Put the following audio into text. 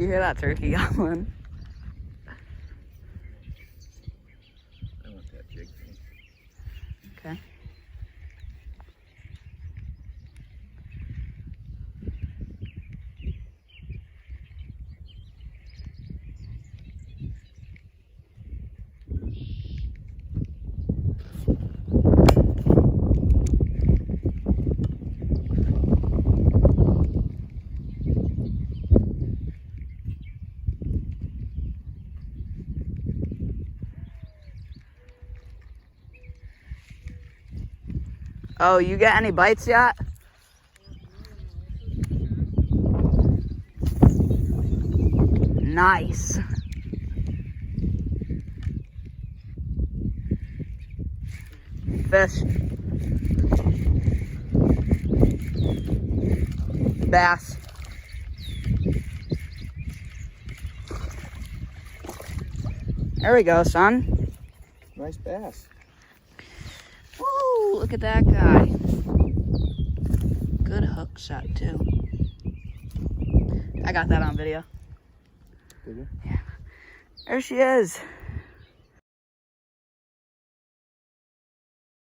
You hear that turkey gobbling? I want that jig thing. Okay. Oh, you get any bites yet? Nice. Fish. Bass. There we go, son. Nice bass. Woo, look at that guy. Good hook shot, too. I got that on video. Did you? Yeah. There she is.